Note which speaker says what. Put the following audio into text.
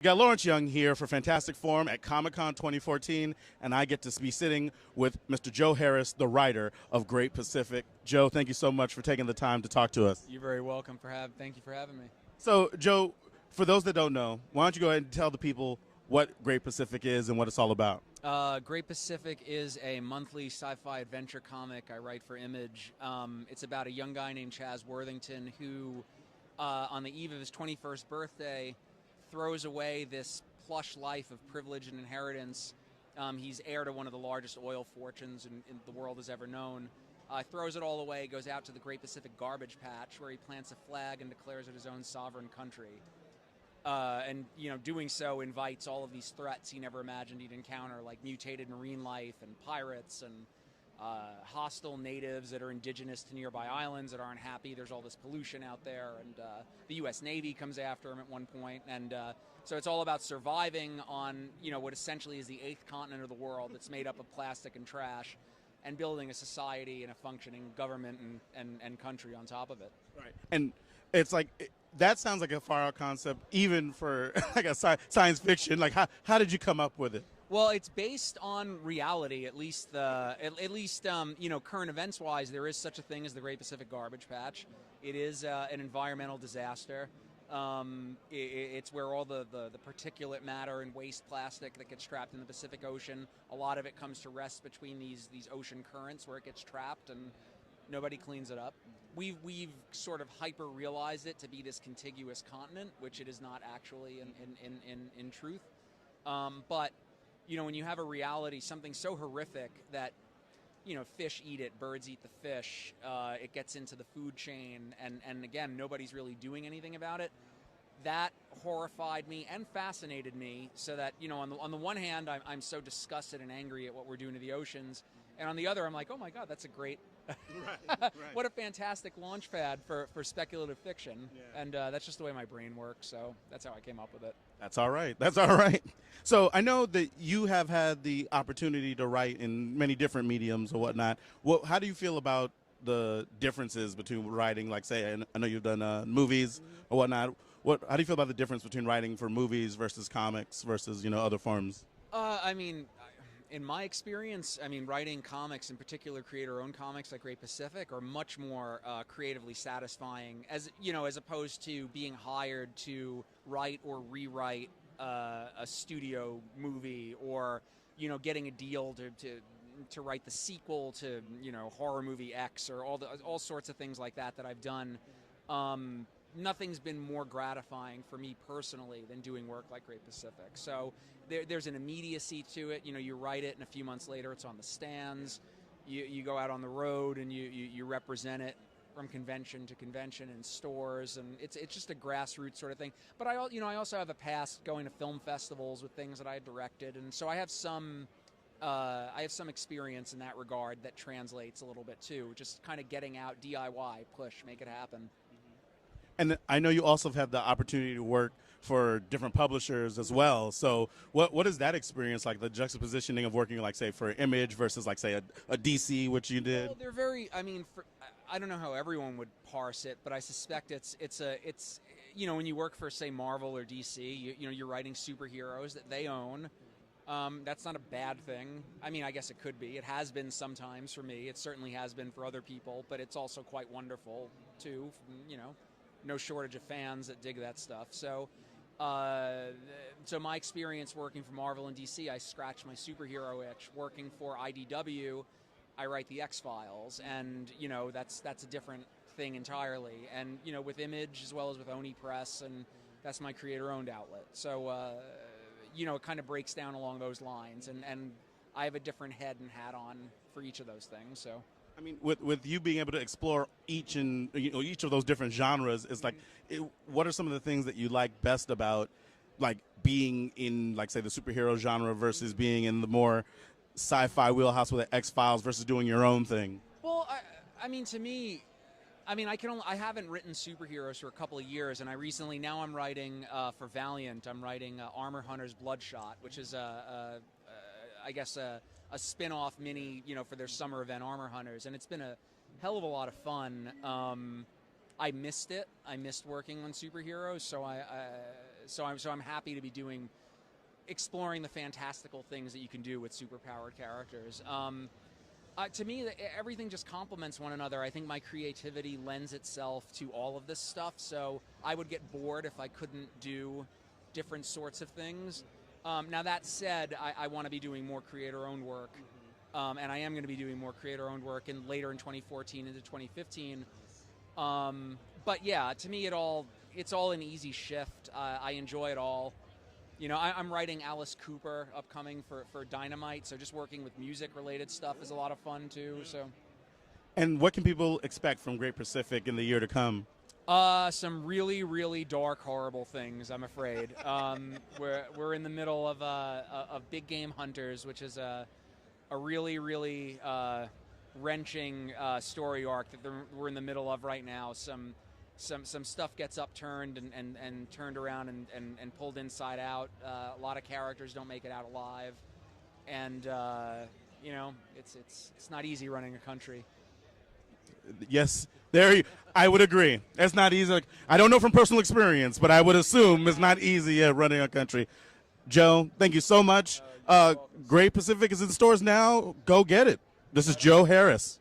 Speaker 1: We got Lawrence Young here for Fantastic Forum at Comic-Con 2014, and I get to be sitting with Mr. Joe Harris, the writer of Great Pacific. Joe, thank you so much for taking the time to talk to us.
Speaker 2: You're very welcome thank you for having me.
Speaker 1: So, Joe, for those that don't know, why don't you go ahead and tell the people what Great Pacific is and what it's all about?
Speaker 2: Great Pacific is a monthly sci-fi adventure comic I write for Image. It's about a young guy named Chaz Worthington who, on the eve of his 21st birthday, throws away this plush life of privilege and inheritance. He's heir to one of the largest oil fortunes in the world has ever known. Throws it all away, goes out to the Great Pacific Garbage Patch, where he plants a flag and declares it his own sovereign country. And doing so invites all of these threats he never imagined he'd encounter, like mutated marine life and pirates and hostile natives that are indigenous to nearby islands that aren't happy. There's all this pollution out there, and the U.S. Navy comes after him at one point, and so it's all about surviving on what essentially is the 8th continent of the world that's made up of plastic and trash, and building a society and a functioning government and country on top of it.
Speaker 1: Right. And it's like that sounds like a far out concept, even for like a science fiction. Like, how did you come up with it?
Speaker 2: Well, it's based on reality, at least current events wise. There is such a thing as the Great Pacific Garbage Patch. It is an environmental disaster. It's where all the particulate matter and waste plastic that gets trapped in the Pacific Ocean, a lot of it comes to rest between these ocean currents where it gets trapped and nobody cleans it up. We've sort of hyper realized it to be this contiguous continent, which it is not actually in truth. But when you have a reality, something so horrific that fish eat it, birds eat the fish, it gets into the food chain, and again, nobody's really doing anything about it. That horrified me and fascinated me, so that, on the one hand, I'm so disgusted and angry at what we're doing to the oceans, and on the other, I'm like, oh my God, that's a great, right. What a fantastic launch pad for speculative fiction. Yeah. And that's just the way my brain works, so that's how I came up with it.
Speaker 1: That's all right. That's all right. So I know that you have had the opportunity to write in many different mediums or whatnot. How do you feel about the differences between writing, like, say, I know you've done movies or whatnot. How do you feel about the difference between writing for movies versus comics versus, other forms?
Speaker 2: In my experience, writing comics, in particular creator-owned comics like Great Pacific, are much more creatively satisfying, as opposed to being hired to write or rewrite a studio movie, or getting a deal to write the sequel to horror movie X, or all sorts of things like that I've done. Nothing's been more gratifying for me personally than doing work like Great Pacific. So there's an immediacy to it. You write it, and a few months later it's on the stands. You go out on the road and you represent it from convention to convention in stores, and it's just a grassroots sort of thing. But I also have a past going to film festivals with things that I had directed, and so I have some experience in that regard that translates a little bit too. Just kind of getting out, DIY, push, make it happen.
Speaker 1: And I know you also have had the opportunity to work for different publishers as well. So what is that experience like, the juxtapositioning of working, like, say, for Image versus, like, say, a DC, which you did?
Speaker 2: Well, they're very, I don't know how everyone would parse it, but I suspect it's when you work for, say, Marvel or DC, you're writing superheroes that they own. That's not a bad thing. I guess it could be. It has been sometimes for me. It certainly has been for other people, but it's also quite wonderful, too, no shortage of fans that dig that stuff. So my experience working for Marvel and DC, I scratched my superhero itch. Working for IDW, I write the X-Files, and that's a different thing entirely. And with Image as well as with Oni Press, and that's my creator-owned outlet. So it kind of breaks down along those lines, and I have a different head and hat on for each of those things. So.
Speaker 1: With you being able to explore each of those different genres, it's like, what are some of the things that you like best about, like, being in, like, say, the superhero genre versus being in the more sci-fi wheelhouse with the X-Files versus doing your own thing?
Speaker 2: Well, to me, I haven't written superheroes for a couple of years, and now I'm writing for Valiant. I'm writing Armor Hunter's Bloodshot, which is I guess a spin-off mini, for their summer event, Armor Hunters, and it's been a hell of a lot of fun. I missed it. I missed working on superheroes, so so I'm happy to be exploring the fantastical things that you can do with superpowered characters. To me, everything just complements one another. I think my creativity lends itself to all of this stuff, so I would get bored if I couldn't do different sorts of things. Now, that said, I want to be doing more creator-owned work, and I am going to be doing more creator-owned work later in 2014 into 2015. But yeah, to me, it's all an easy shift. I enjoy it all. You know, I'm writing Alice Cooper upcoming for Dynamite, so just working with music-related stuff is a lot of fun, too. So.
Speaker 1: And what can people expect from Great Pacific in the year to come?
Speaker 2: Some really, really dark, horrible things, I'm afraid. We're in the middle of Big Game Hunters, which is a really, really wrenching story arc that we're in the middle of right now. Some stuff gets upturned and turned around and pulled inside out. A lot of characters don't make it out alive, and you know, it's not easy running a country.
Speaker 1: Yes, I would agree. It's not easy. I don't know from personal experience, but I would assume it's not easy running a country. Joe, thank you so much. Great Pacific is in stores now. Go get it. This is Joe Harris.